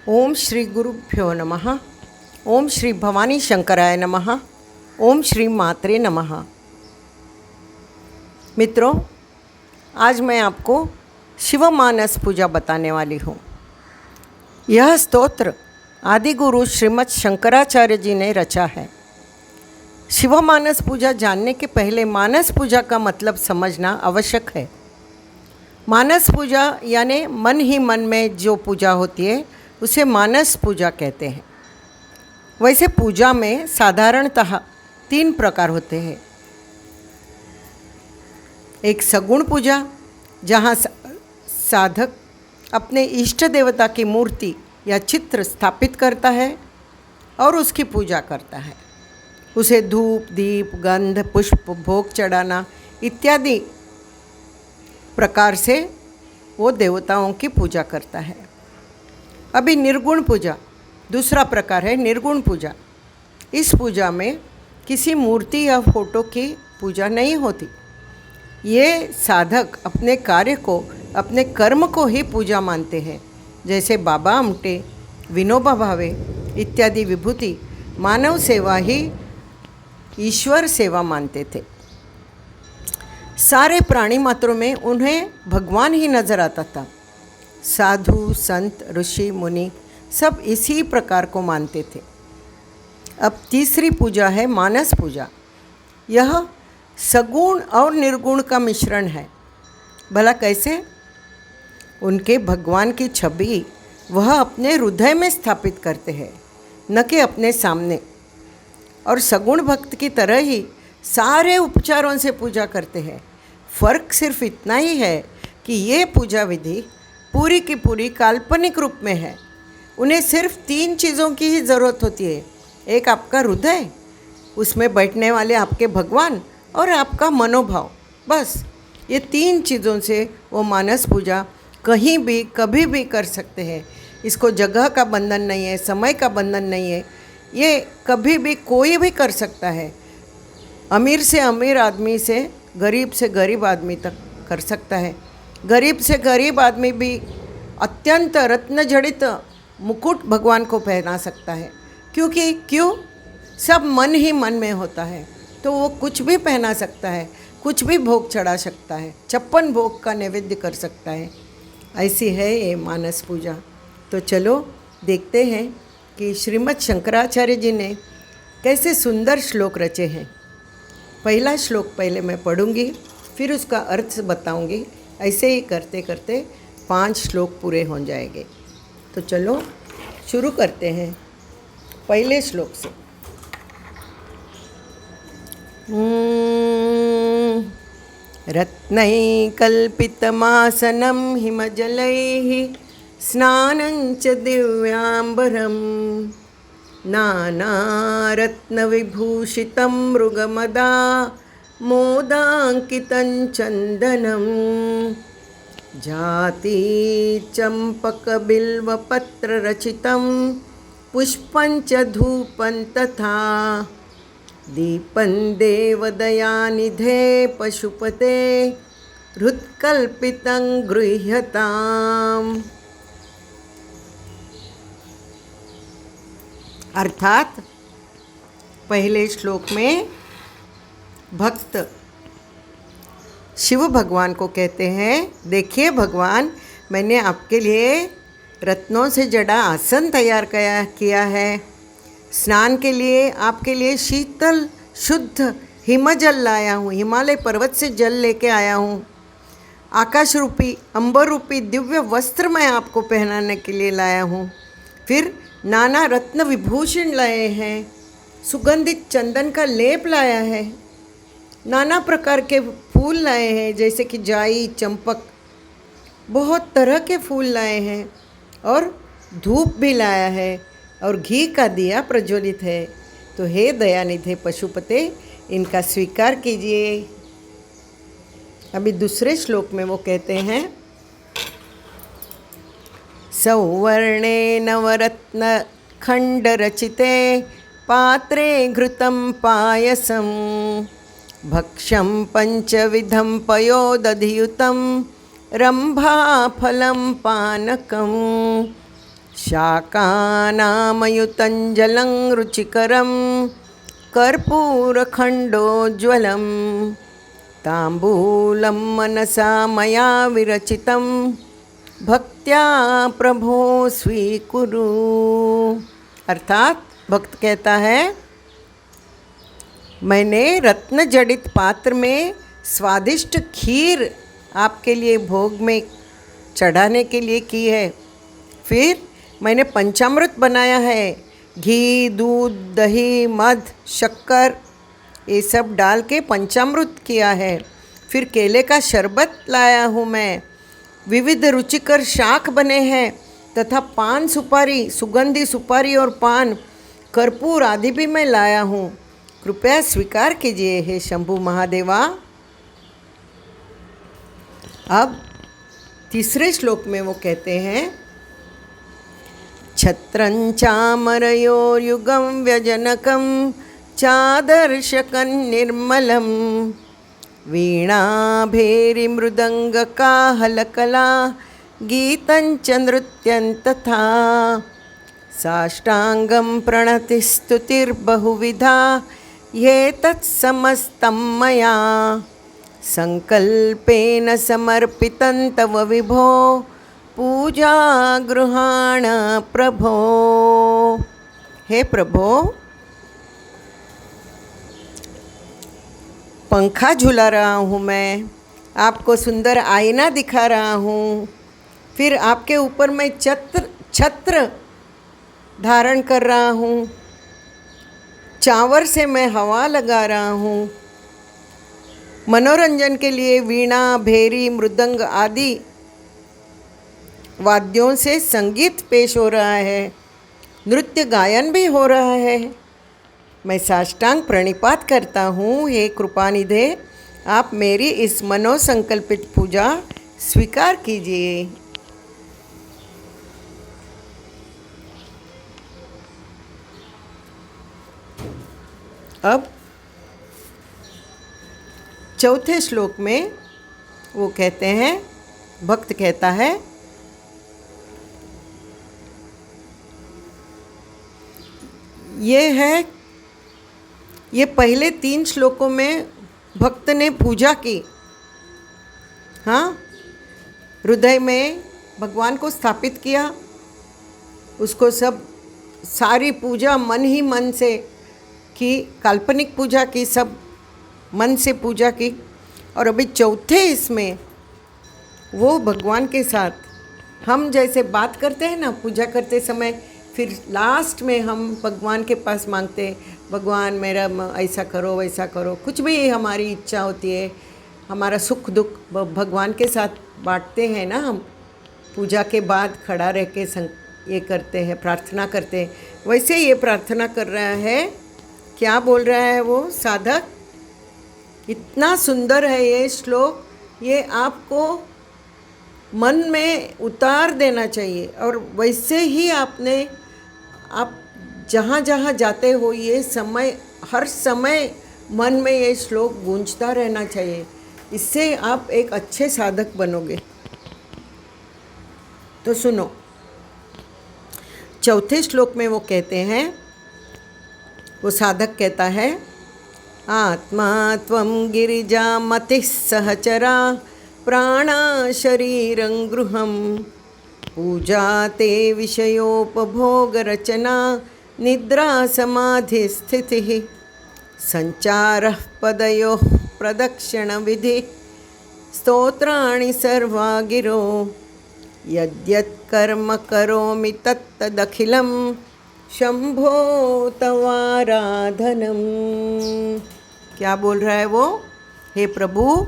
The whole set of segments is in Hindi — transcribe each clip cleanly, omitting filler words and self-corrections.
ओम श्री गुरुभ्यो नमः। ओम श्री भवानी शंकराय नमः। ओम श्री मात्रे नमः। मित्रों, आज मैं आपको शिवमानस पूजा बताने वाली हूँ। यह स्तोत्र आदि गुरु श्रीमद् शंकराचार्य जी ने रचा है। शिवमानस पूजा जानने के पहले मानस पूजा का मतलब समझना आवश्यक है। मानस पूजा यानी मन ही मन में जो पूजा होती है उसे मानस पूजा कहते हैं। वैसे पूजा में साधारणतः 3 प्रकार होते हैं। एक सगुण पूजा, जहाँ साधक अपने इष्ट देवता की मूर्ति या चित्र स्थापित करता है और उसकी पूजा करता है। उसे धूप, दीप, गंध, पुष्प, भोग चढ़ाना इत्यादि प्रकार से वो देवताओं की पूजा करता है। अभी निर्गुण पूजा दूसरा प्रकार है। निर्गुण पूजा, इस पूजा में किसी मूर्ति या फोटो की पूजा नहीं होती। ये साधक अपने कार्य को, अपने कर्म को ही पूजा मानते हैं। जैसे बाबा आमटे, विनोबा भावे इत्यादि विभूति मानव सेवा ही ईश्वर सेवा मानते थे। सारे प्राणी मात्रों में उन्हें भगवान ही नजर आता था। साधु, संत, ऋषि, मुनि सब इसी प्रकार को मानते थे। अब तीसरी पूजा है मानस पूजा। यह सगुण और निर्गुण का मिश्रण है। भला कैसे? उनके भगवान की छवि वह अपने हृदय में स्थापित करते हैं, न कि अपने सामने। और सगुण भक्त की तरह ही सारे उपचारों से पूजा करते हैं। फर्क सिर्फ इतना ही है कि ये पूजा विधि पूरी की पूरी काल्पनिक रूप में है। उन्हें सिर्फ 3 चीज़ों की ही ज़रूरत होती है। एक आपका हृदय, उसमें बैठने वाले आपके भगवान, और आपका मनोभाव। बस ये 3 चीज़ों से वो मानस पूजा कहीं भी कभी भी कर सकते हैं। इसको जगह का बंधन नहीं है, समय का बंधन नहीं है। ये कभी भी कोई भी कर सकता है। अमीर से अमीर आदमी से गरीब आदमी तक कर सकता है। गरीब से गरीब आदमी भी अत्यंत रत्न जड़ित मुकुट भगवान को पहना सकता है। क्यों? सब मन ही मन में होता है, तो वो कुछ भी पहना सकता है, कुछ भी भोग चढ़ा सकता है, 56 भोग का नैवेद्य कर सकता है। ऐसी है ये मानस पूजा। तो चलो देखते हैं कि श्रीमद् शंकराचार्य जी ने कैसे सुंदर श्लोक रचे हैं। पहला श्लोक पहले मैं पढ़ूंगी, फिर उसका अर्थ बताऊंगी। ऐसे ही करते करते 5 श्लोक पूरे हो जाएंगे। तो चलो शुरू करते हैं पहले श्लोक से। रत्नैकल्पितमासनं हिमजलैः स्नानं च दिव्याम्बरं नानारत्नविभूषितं मृगमदा मोदाङ्कितं चन्दनं जाति चम्पकबिल्वपत्ररचितं पुष्पं च धूपं तथा दीपं देवदयानिधे पशुपते हृत्कल्पितं गृह्यताम्। अर्थात पहले श्लोक में भक्त शिव भगवान को कहते हैं, देखिए भगवान, मैंने आपके लिए रत्नों से जड़ा आसन तैयार किया है। स्नान के लिए आपके लिए शीतल शुद्ध हिमजल लाया हूँ। हिमालय पर्वत से जल लेके आया हूँ। आकाश रूपी, अंबर रूपी दिव्य वस्त्र मैं आपको पहनाने के लिए लाया हूँ। फिर नाना रत्न विभूषण लाए हैं। सुगंधित चंदन का लेप लाया है। नाना प्रकार के फूल लाए हैं, जैसे कि जाई, चंपक, बहुत तरह के फूल लाए हैं। और धूप भी लाया है और घी का दिया प्रज्वलित है। तो हे दयानिधे पशुपते, इनका स्वीकार कीजिए। अभी दूसरे श्लोक में वो कहते हैं, सौवर्णे नवरत्न खंडरचिते पात्रे घृतं पायसं भक्ष्यं पंचविधं पयोदधियुतं रंभाफलं पानकं शाकानामयुतं जलं रुचिकरं कर्पूरखण्डोज्ज्वलं ताम्बूलं मनसा मया विरचितं भक्त्या प्रभो स्वीकुरु। अर्थात भक्त कहता है, मैंने रत्न जड़ित पात्र में स्वादिष्ट खीर आपके लिए भोग में चढ़ाने के लिए की है। फिर मैंने पंचामृत बनाया है, घी, दूध, दही, मध, शक्कर ये सब डाल के पंचामृत किया है। फिर केले का शरबत लाया हूँ मैं, विविध रुचिकर शाक बने हैं तथा पान सुपारी, सुगंधी सुपारी और पान, कर्पूर आदि भी मैं लाया हूँ। कृपया स्वीकार कीजिए हे शंभु महादेवा। अब तीसरे श्लोक में वो कहते हैं, छत्रं चामरयोर्युगं व्यजनकं चादर्शकं निर्मलं वीणाभेरीमृदङ्गकाहलकला गीतं च नृत्यं तथा साष्टांगं प्रणतिस्तुतिर्बहुविधा ये तत्समस्तं मया संकल्पेन समर्पितं तव विभो पूजा गृहाण प्रभो। हे प्रभो, पंखा झूला रहा हूँ मैं, आपको सुंदर आईना दिखा रहा हूँ, फिर आपके ऊपर मैं छत्र धारण कर रहा हूँ, चावर से मैं हवा लगा रहा हूँ, मनोरंजन के लिए वीणा, भेरी, मृदंग आदि वाद्यों से संगीत पेश हो रहा है, नृत्य गायन भी हो रहा है। मैं साष्टांग प्रणिपात करता हूँ, हे कृपानिधे, आप मेरी इस मनोसंकल्पित पूजा स्वीकार कीजिए। अब चौथे श्लोक में वो कहते हैं, भक्त कहता है, ये पहले 3 श्लोकों में भक्त ने पूजा की। हाँ, हृदय में भगवान को स्थापित किया, उसको सारी पूजा मन ही मन से की, काल्पनिक पूजा की, सब मन से पूजा की। और अभी चौथे इसमें वो भगवान के साथ हम जैसे बात करते हैं ना पूजा करते समय, फिर लास्ट में हम भगवान के पास मांगते हैं, भगवान मेरा ऐसा करो वैसा करो, कुछ भी हमारी इच्छा होती है, हमारा सुख दुख भगवान के साथ बांटते हैं ना। हम पूजा के बाद खड़ा रह के ये करते हैं, प्रार्थना करते हैं। वैसे ये प्रार्थना कर रहा है, क्या बोल रहा है वो साधक, इतना सुंदर है ये श्लोक, ये आपको मन में उतार देना चाहिए। और वैसे ही आप जहाँ जहाँ जाते हो ये समय, हर समय मन में ये श्लोक गूंजता रहना चाहिए, इससे आप एक अच्छे साधक बनोगे। तो सुनो, चौथे श्लोक में वो कहते हैं, वो साधक कहता है, आत्मा त्वं गिरिजा मतिः सहचरा प्राणा शरीरं गृहं पूजा ते विषयोपभोग रचना निद्रा समाधि स्थितिः संचारः पदयोः प्रदक्षिण विधि स्तोत्राणि सर्वा गिरो यद्यत् कर्म करोमि तत्तदखिलं शंभो तवाराधनम। क्या बोल रहा है वो, हे प्रभु,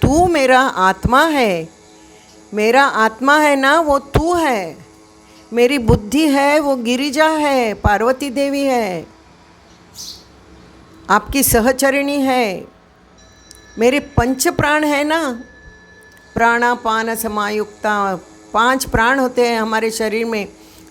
तू मेरा आत्मा है, मेरा आत्मा है ना वो तू है, मेरी बुद्धि है वो गिरिजा है, पार्वती देवी है, आपकी सहचरिणी है, मेरे 5 प्राण है ना, प्राणापान समायुक्ता, 5 प्राण होते हैं हमारे शरीर में,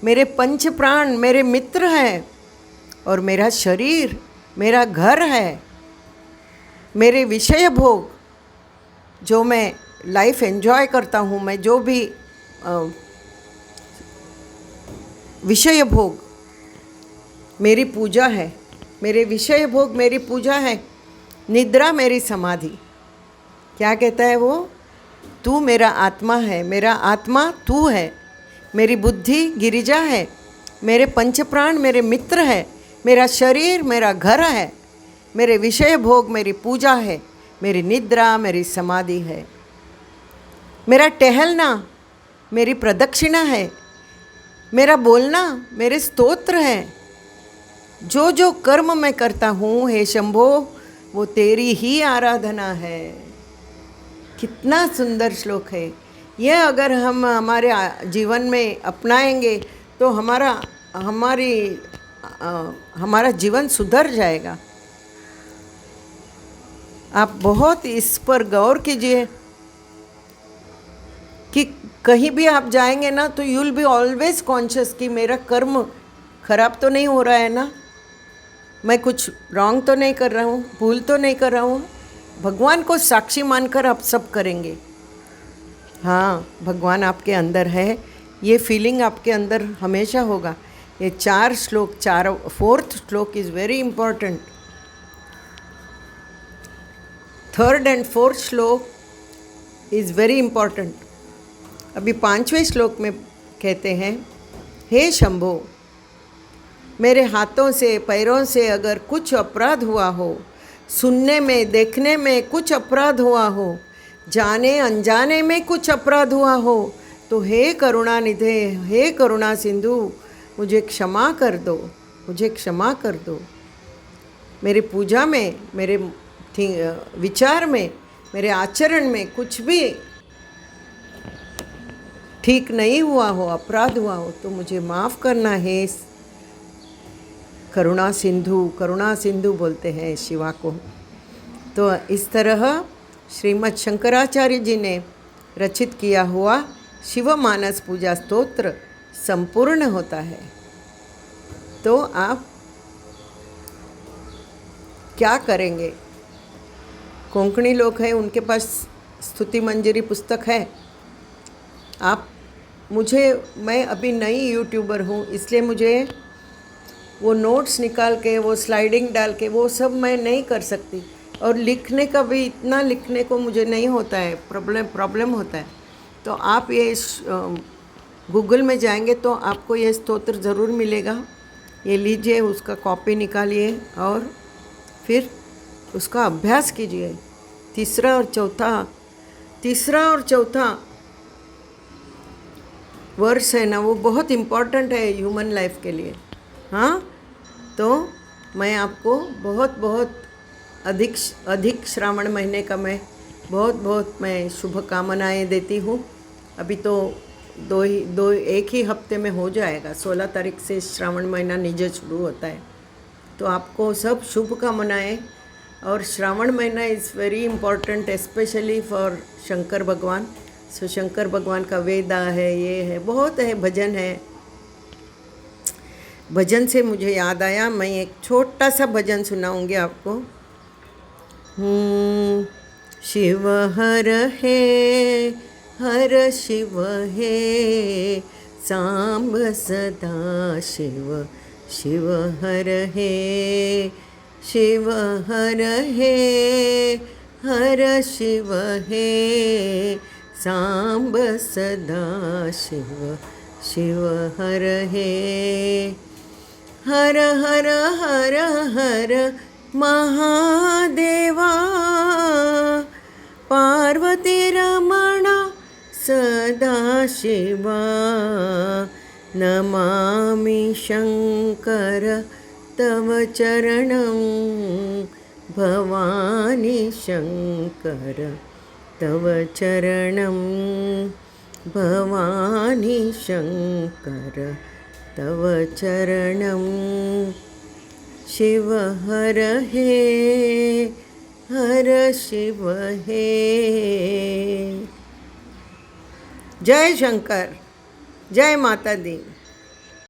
मेरे 5 प्राण मेरे मित्र हैं, और मेरा शरीर मेरा घर है, मेरे विषय भोग जो मैं लाइफ एंजॉय करता हूँ, मैं जो भी विषय भोग मेरी पूजा है, मेरे विषय भोग मेरी पूजा है, निद्रा मेरी समाधि। क्या कहता है वो? तू मेरा आत्मा है, मेरा आत्मा तू है, मेरी बुद्धि गिरिजा है, मेरे पंच प्राण मेरे मित्र है, मेरा शरीर मेरा घर है, मेरे विषय भोग मेरी पूजा है, मेरी निद्रा मेरी समाधि है, मेरा टहलना मेरी प्रदक्षिणा है, मेरा बोलना मेरे स्तोत्र हैं। जो जो कर्म मैं करता हूँ हे शंभो, वो तेरी ही आराधना है। कितना सुंदर श्लोक है ये। अगर हम हमारे जीवन में अपनाएंगे तो हमारा जीवन सुधर जाएगा। आप बहुत इस पर गौर कीजिए कि कहीं भी आप जाएंगे ना तो you will be always conscious कि मेरा कर्म खराब तो नहीं हो रहा है ना, मैं कुछ रॉन्ग तो नहीं कर रहा हूँ, भूल तो नहीं कर रहा हूँ। भगवान को साक्षी मानकर आप सब करेंगे। हाँ, भगवान आपके अंदर है, ये फीलिंग आपके अंदर हमेशा होगा। ये 4 श्लोक, 4th श्लोक is very important. 3rd and 4th श्लोक इज़ वेरी इम्पॉर्टेंट। अभी 5वें श्लोक में कहते हैं, हे शंभो, मेरे हाथों से पैरों से अगर कुछ अपराध हुआ हो, सुनने में देखने में कुछ अपराध हुआ हो, जाने अनजाने में कुछ अपराध हुआ हो, तो हे करुणानिधे, हे करुणा सिंधु, मुझे क्षमा कर दो, मुझे क्षमा कर दो। मेरी पूजा में, मेरे विचार में, मेरे आचरण में कुछ भी ठीक नहीं हुआ हो, अपराध हुआ हो, तो मुझे माफ़ करना है। करुणा सिंधु, करुणा सिंधु बोलते हैं शिवा को। तो इस तरह श्रीमद् शंकराचार्य जी ने रचित किया हुआ शिव मानस पूजा स्तोत्र संपूर्ण होता है। तो आप क्या करेंगे? कोंकणी लोग हैं, उनके पास स्तुति मंजरी पुस्तक है। मैं अभी नई यूट्यूबर हूँ, इसलिए मुझे वो नोट्स निकाल के, वो स्लाइडिंग डाल के, वो सब मैं नहीं कर सकती। और लिखने का भी इतना लिखने को मुझे नहीं होता है, प्रॉब्लम होता है। तो आप ये गूगल में जाएंगे तो आपको ये स्तोत्र ज़रूर मिलेगा। ये लीजिए, उसका कॉपी निकालिए और फिर उसका अभ्यास कीजिए। तीसरा और चौथा वर्ष है ना, वो बहुत इम्पॉर्टेंट है ह्यूमन लाइफ के लिए। हाँ, तो मैं आपको बहुत अधिक श्रावण महीने का मैं बहुत शुभकामनाएं देती हूँ। अभी तो एक ही हफ्ते में हो जाएगा। 16 तारीख से श्रावण महीना निज शुरू होता है। तो आपको सब शुभकामनाएं। और श्रावण महीना is very important specially for Shankar भगवान। सो शंकर भगवान का वेदा है, ये है, बहुत है, भजन है। भजन से मुझे याद आया, मैं एक छोटा सा भजन सुनाऊंगी आपको। शिव हर शिव है, सांब सदा शिव, शिव हर शिव हर शिव है, सांब सदा शिव, शिव हर हर हर हर हर महादेवा, पार्वती रमणा सदा शिवा, नमामि शंकर तव चरणं, भवानी शंकर तव चरणं, भवानी शंकर तव चरणं, शिव हर शिव है। जय शंकर, जय माता दी।